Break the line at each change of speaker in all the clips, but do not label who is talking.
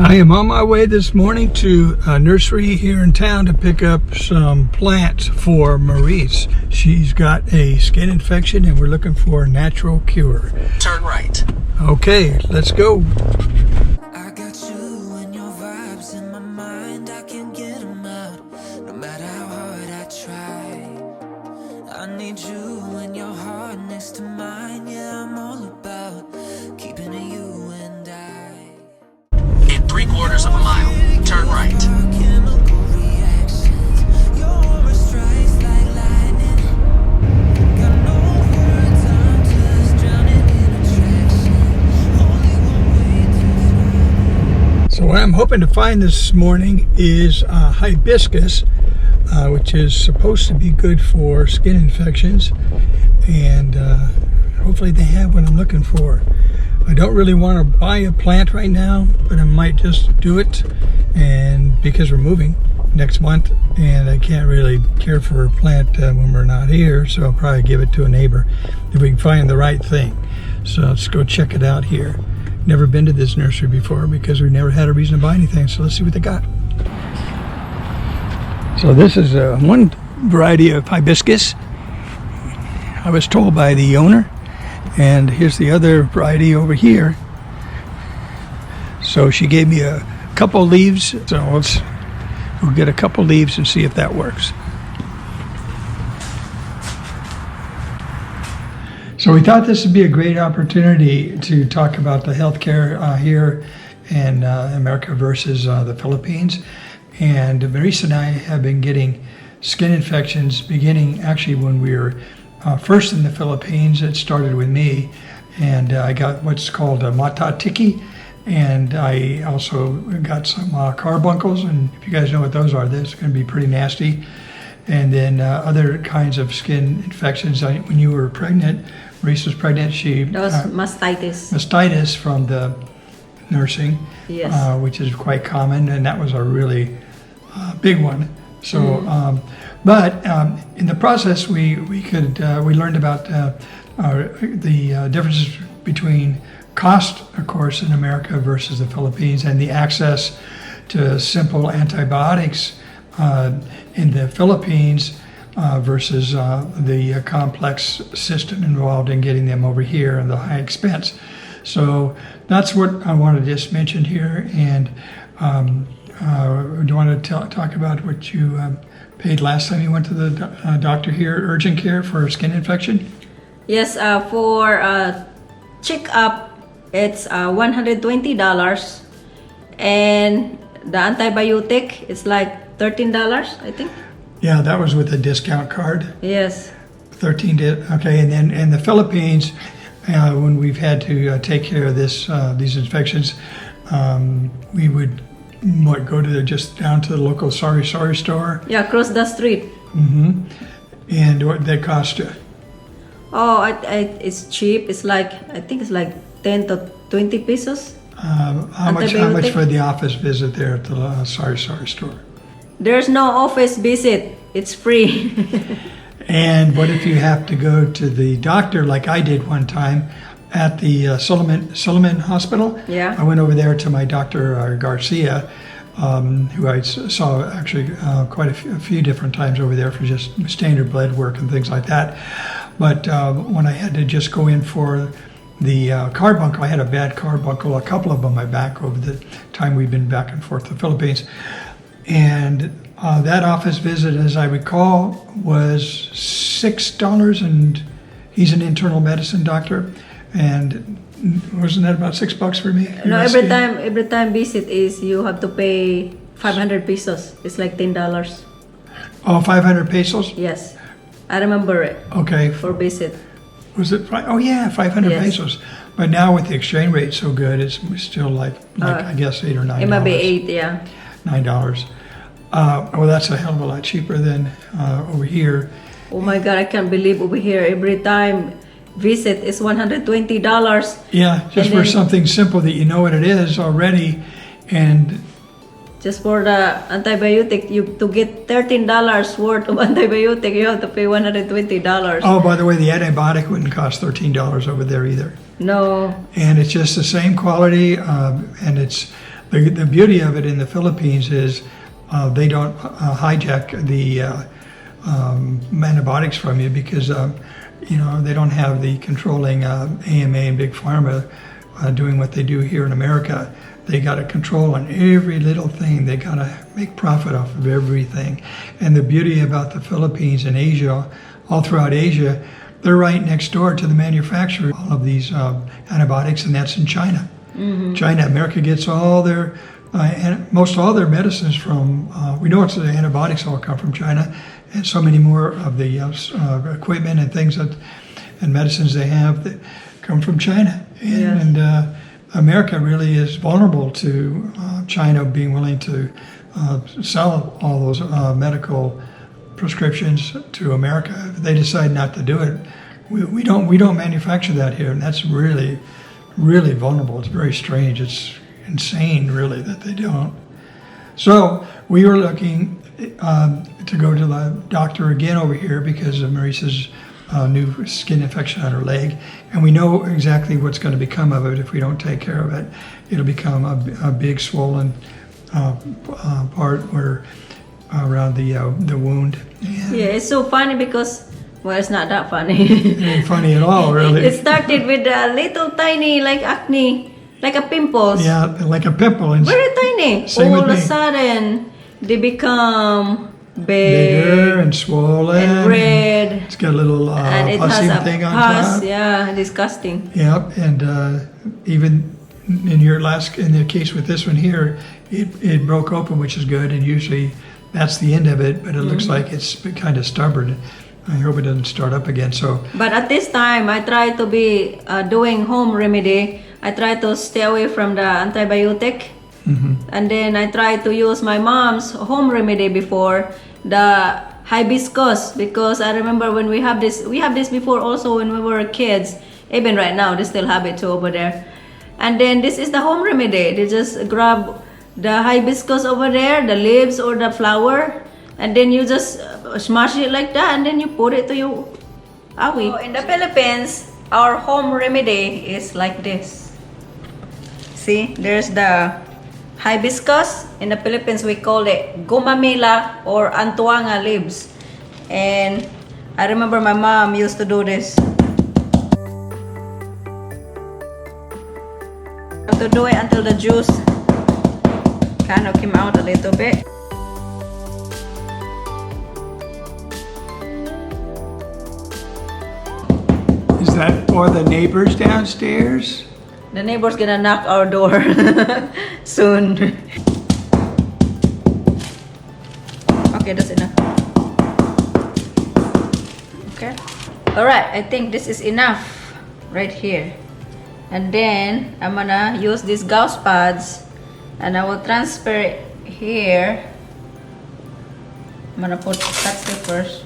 I am on my way this morning to a nursery here in town to pick up some plants for Maurice. She's got a skin infection and we're looking for a natural cure.
Turn right.
Okay, let's go.
I got you and your vibes in my mind. I can't get them out, no matter how hard I try. I need you and your heart next to mine. Yeah, I'm all about keeping it you and I.
In 3/4 of a mile, turn right.
Chemical reactions, your aura strikes like lightning. Got no words, I'm just drowning in attraction. Only one way to.
So what I'm hoping to find this morning is hibiscus, which is supposed to be good for skin infections, and hopefully they have what I'm looking for. I don't really want to buy a plant right now, but I might just do it, and because we're moving next month and I can't really care for a plant when we're not here, so I'll probably give it to a neighbor if we can find the right thing. So let's go check it out here. Never been to this nursery before because we've never had a reason to buy anything, so let's see what they got. So this is one variety of hibiscus, I was told by the owner. And here's the other variety over here. So she gave me a couple leaves. So we'll get a couple leaves and see if that works. So we thought this would be a great opportunity to talk about the healthcare here in America versus the Philippines. And Maurice and I have been getting skin infections beginning actually when we were first in the Philippines. It started with me, and I got what's called a mata tiki, and I also got some carbuncles, and if you guys know what those are, that's going to be pretty nasty. And then other kinds of skin infections. When you were pregnant, Maurice was pregnant, she...
That was mastitis.
Mastitis from the nursing,
Yes.
which is quite common, and that was a really big one. So, but in the process, we learned about the differences between cost, of course, in America versus the Philippines, and the access to simple antibiotics in the Philippines versus the complex system involved in getting them over here and the high expense. So that's what I want to just mention here. And do you want to talk about what you paid last time you went to the doctor here, urgent care for a skin infection?
Yes, for check-up, it's $120. And the antibiotic is like $13, I think.
Yeah, that was with a discount card.
Yes.
13 did, okay. And then in the Philippines, when we've had to take care of these infections, we would go to just down to the local sorry store.
Yeah, across the street.
Mm-hmm. And what that cost you?
Oh, it's cheap. It's like, I think it's like 10 to 20 pesos.
How much for the office visit there at the sorry store?
There's no office visit. It's free.
And what if you have to go to the doctor like I did one time at the Solomon Hospital?
Yeah.
I went over there to my Dr. Garcia, who I saw actually quite a few different times over there for just standard blood work and things like that. But when I had to just go in for the carbuncle, I had a bad carbuncle, a couple of them on my back over the time we've been back and forth to the Philippines. And that office visit, as I recall, was $6, and he's an internal medicine doctor. And wasn't that about $6 for me?
No, every time visit is you have to pay 500 pesos. It's like $10.
Oh, 500 pesos?
Yes, I remember it.
Okay.
For visit.
Was it? Oh yeah, 500
Yes.
pesos. But now with the exchange rate so good, it's still like I guess $8 or $9.
It might be 8, yeah.
$9. Well, that's a hell of a lot cheaper than over here.
Oh my God, I can't believe over here every time visit is $120.
Yeah, just
And
for
then-
something simple that you know what it is already, and
Just for the antibiotic, to get $13 worth of antibiotic, you have to pay $120.
oh, by the way, the antibiotic wouldn't cost $13 over there either.
No.
And it's just the same quality, and it's the beauty of it in the Philippines is they don't hijack the antibiotics from you because they don't have the controlling AMA and Big Pharma doing what they do here in America. They got to control on every little thing. They got to make profit off of everything. And the beauty about the Philippines and Asia, all throughout Asia, they're right next door to the manufacturer of all of these antibiotics, and that's in China. Mm-hmm. China, America gets all their, most all their medicines from, we know it's the antibiotics all come from China, and so many more of the equipment and things and medicines they have that come from China. And America really is vulnerable to China being willing to sell all those medical prescriptions to America. If they decide not to do it, we don't manufacture that here, and that's really, really vulnerable. It's very strange. It's insane, really, that they don't. So we were looking to go to the doctor again over here because of Maurice's new skin infection on her leg, and we know exactly what's going to become of it if we don't take care of it. It'll become a big swollen part where around the wound. And
it's so funny because, well, it's not that funny.
It ain't funny at all, really.
It started with a little tiny, like acne, like a pimples.
Yeah, like a pimple. And
very tiny.
Same
All
with
of a
me.
sudden, they become
bigger and swollen.
and red.
It's got a little
And it has
pussy
a
thing on
pus.
top.
Yeah, disgusting.
Yep, and even in the case with this one here, it broke open, which is good, and usually that's the end of it, but it looks like it's kind of stubborn. I hope it doesn't start up again. So,
But at this time, I try to be doing home remedy. I try to stay away from the antibiotic. And then I try to use my mom's home remedy before, the hibiscus, because I remember when we have this before also when we were kids. Even right now, they still have it too over there. And then this is the home remedy. They just grab the hibiscus over there, the leaves or the flower, and then you just smash it like that, and then you put it to your awi. So in the Philippines, our home remedy is like this. See, there's the hibiscus. In the Philippines, we call it gumamila or antuanga leaves. And I remember my mom used to do this. To do it until the juice kind of came out a little bit.
is that for the neighbors downstairs?
The neighbor's gonna knock our door soon. Okay, that's enough. Okay. Alright, I think this is enough right here. And then I'm gonna use these gauze pads and I will transfer it here. I'm gonna put that's the first.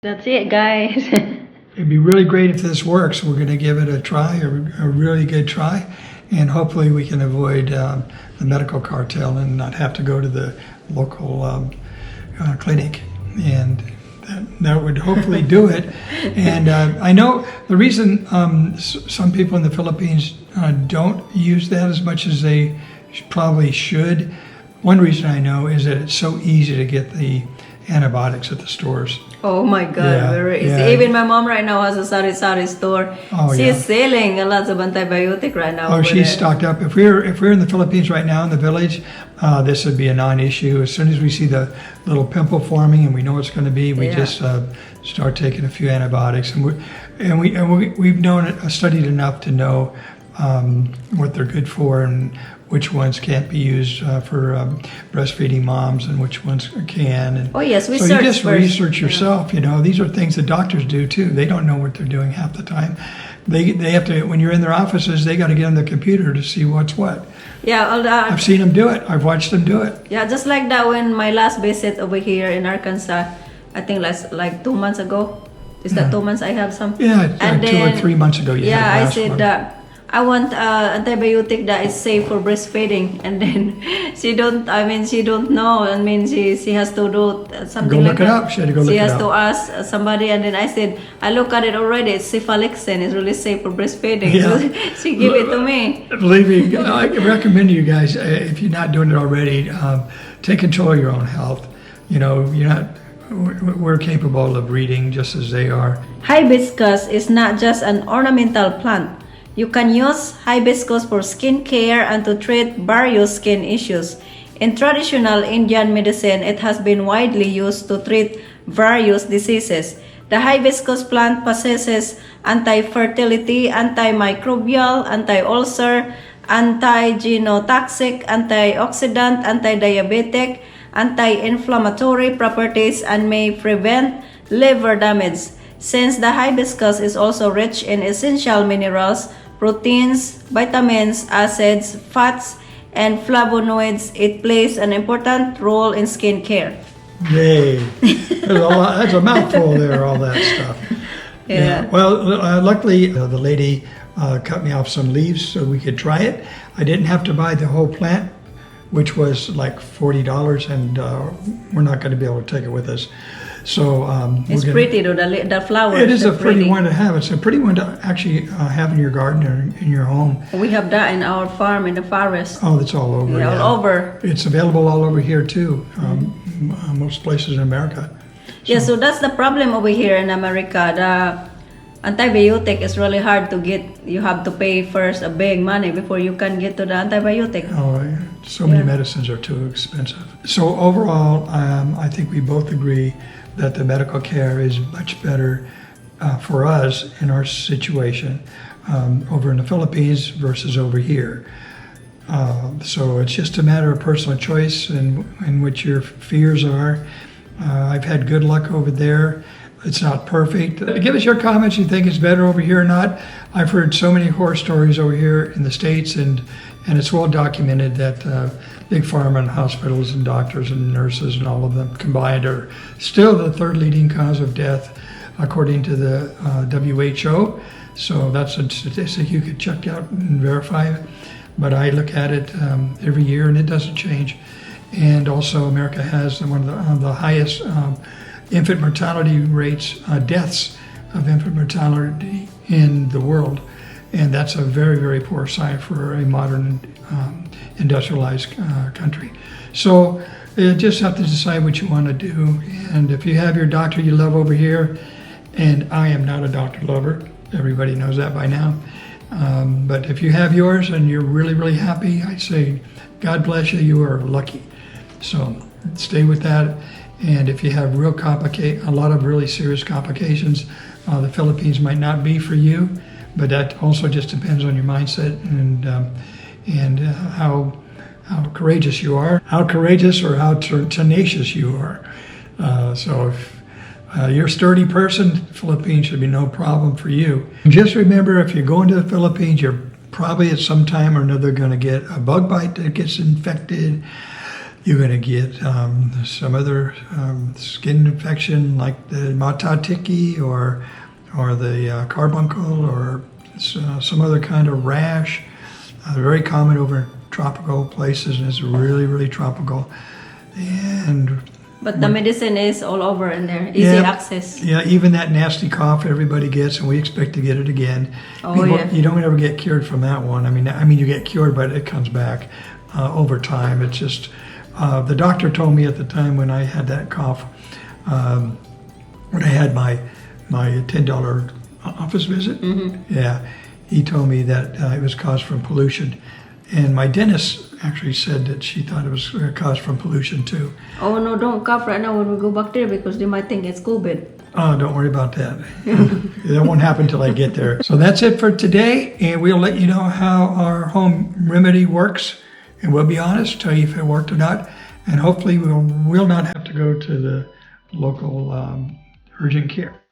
That's it, guys.
It'd be really great if this works. We're going to give it a try, a really good try, and hopefully we can avoid the medical cartel and not have to go to the local clinic. And that would hopefully do it. And I know the reason some people in the Philippines don't use that as much as they probably should. One reason I know is that it's so easy to get the antibiotics at the stores.
Oh my God,
Yeah,
very easy.
yeah.
Even my mom right now has a sari-sari store.
Oh,
She's
yeah.
selling a lot of antibiotic right now.
Oh,
over
she's
there.
stocked up. If we're in the Philippines right now in the village, this would be a non-issue. As soon as we see the little pimple forming and we know it's going to be, we
Yeah.
just start taking a few antibiotics, and we've studied enough to know what they're good for and which ones can't be used for breastfeeding moms and which ones can. And
Oh yes, we
so you
search
just
first.
research yourself. You know, these are things that doctors do too. They don't know what they're doing half the time. They have to, when you're in their offices, they got to get on the computer to see what's what.
Yeah, all that.
I've seen them do it. I've watched them do it.
Yeah, just like that when my last visit over here in Arkansas, I think like 2 months ago. Is that 2 months I have some?
Yeah, it's
And
like 2 or
then-
3 months ago. You had
Yeah, I
last
said
one.
that I want antibiotic that is safe for breastfeeding, and then she don't know. I mean, she has to do something
Go
like
look it
that.
up. She had to go look
She
it
has
up.
to ask somebody, and then I said, I look at it already. It's cephalexin. It's really safe for breastfeeding.
Yeah.
She gave it to me.
Believe me, I recommend you guys, if you're not doing it already, take control of your own health. You know, we're capable of reading just as they are.
Hibiscus is not just an ornamental plant. You can use hibiscus for skin care and to treat various skin issues. In traditional Indian medicine, it has been widely used to treat various diseases. The hibiscus plant possesses anti-fertility, antimicrobial, anti-ulcer, anti-genotoxic, antioxidant, anti-diabetic, anti-inflammatory properties, and may prevent liver damage. Since the hibiscus is also rich in essential minerals, proteins, vitamins, acids, fats, and flavonoids, it plays an important role in skin care.
Yay. That's a mouthful there, all that stuff.
Yeah.
Well, luckily, the lady cut me off some leaves so we could try it. I didn't have to buy the whole plant, which was like $40, and we're not going to be able to take it with us. So
It's pretty though, the flowers.
It is a
they're
pretty one to have. It's a pretty one to actually have in your garden or in your home.
We have that in our farm in the forest.
Oh, it's all over.
Yeah, all over.
It's available all over here too. Most places in America.
Yeah, so that's the problem over here in America. The antibiotic is really hard to get. You have to pay first a big money before you can get to the antibiotic.
Oh, yeah. So many medicines are too expensive. So overall, I think we both agree that the medical care is much better for us in our situation over in the Philippines versus over here. So it's just a matter of personal choice and what your fears are. I've had good luck over there. It's not perfect. Give us your comments. You think it's better over here or not? I've heard so many horror stories over here in the States, and it's well documented that big pharma and hospitals and doctors and nurses and all of them combined are still the third leading cause of death, according to the WHO. So that's a statistic you could check out and verify. But I look at it every year, and it doesn't change. And also, America has one of the highest infant mortality rates, deaths of infant mortality in the world. And that's a very, very poor sign for a modern industrialized country. So you just have to decide what you want to do. And if you have your doctor you love over here, and I am not a doctor lover, everybody knows that by now. But if you have yours and you're really, really happy, I say, God bless you, you are lucky. So stay with that. And if you have a lot of really serious complications, the Philippines might not be for you, but that also just depends on your mindset and how courageous you are, how courageous or how tenacious you are. So if you're a sturdy person, Philippines should be no problem for you. Just remember, if you're going to the Philippines, you're probably at some time or another going to get a bug bite that gets infected. You're going to get some other skin infection like the matatiki or the carbuncle or some other kind of rash. They're very common over in tropical places, and it's really, really tropical.
But the medicine is all over in there, easy access.
Yeah, even that nasty cough everybody gets, and we expect to get it again. You don't ever get cured from that one. I mean, you get cured, but it comes back over time. It's just the doctor told me at the time when I had that cough, when I had my $10 office visit. Mm-hmm. Yeah, he told me that it was caused from pollution. And my dentist actually said that she thought it was caused from pollution too.
Oh no, don't cough right now when we go back there because they might think it's COVID.
Oh, don't worry about that. That won't happen till I get there. So that's it for today, and we'll let you know how our home remedy works and we'll be honest, tell you if it worked or not, and hopefully we'll not have to go to the local urgent care.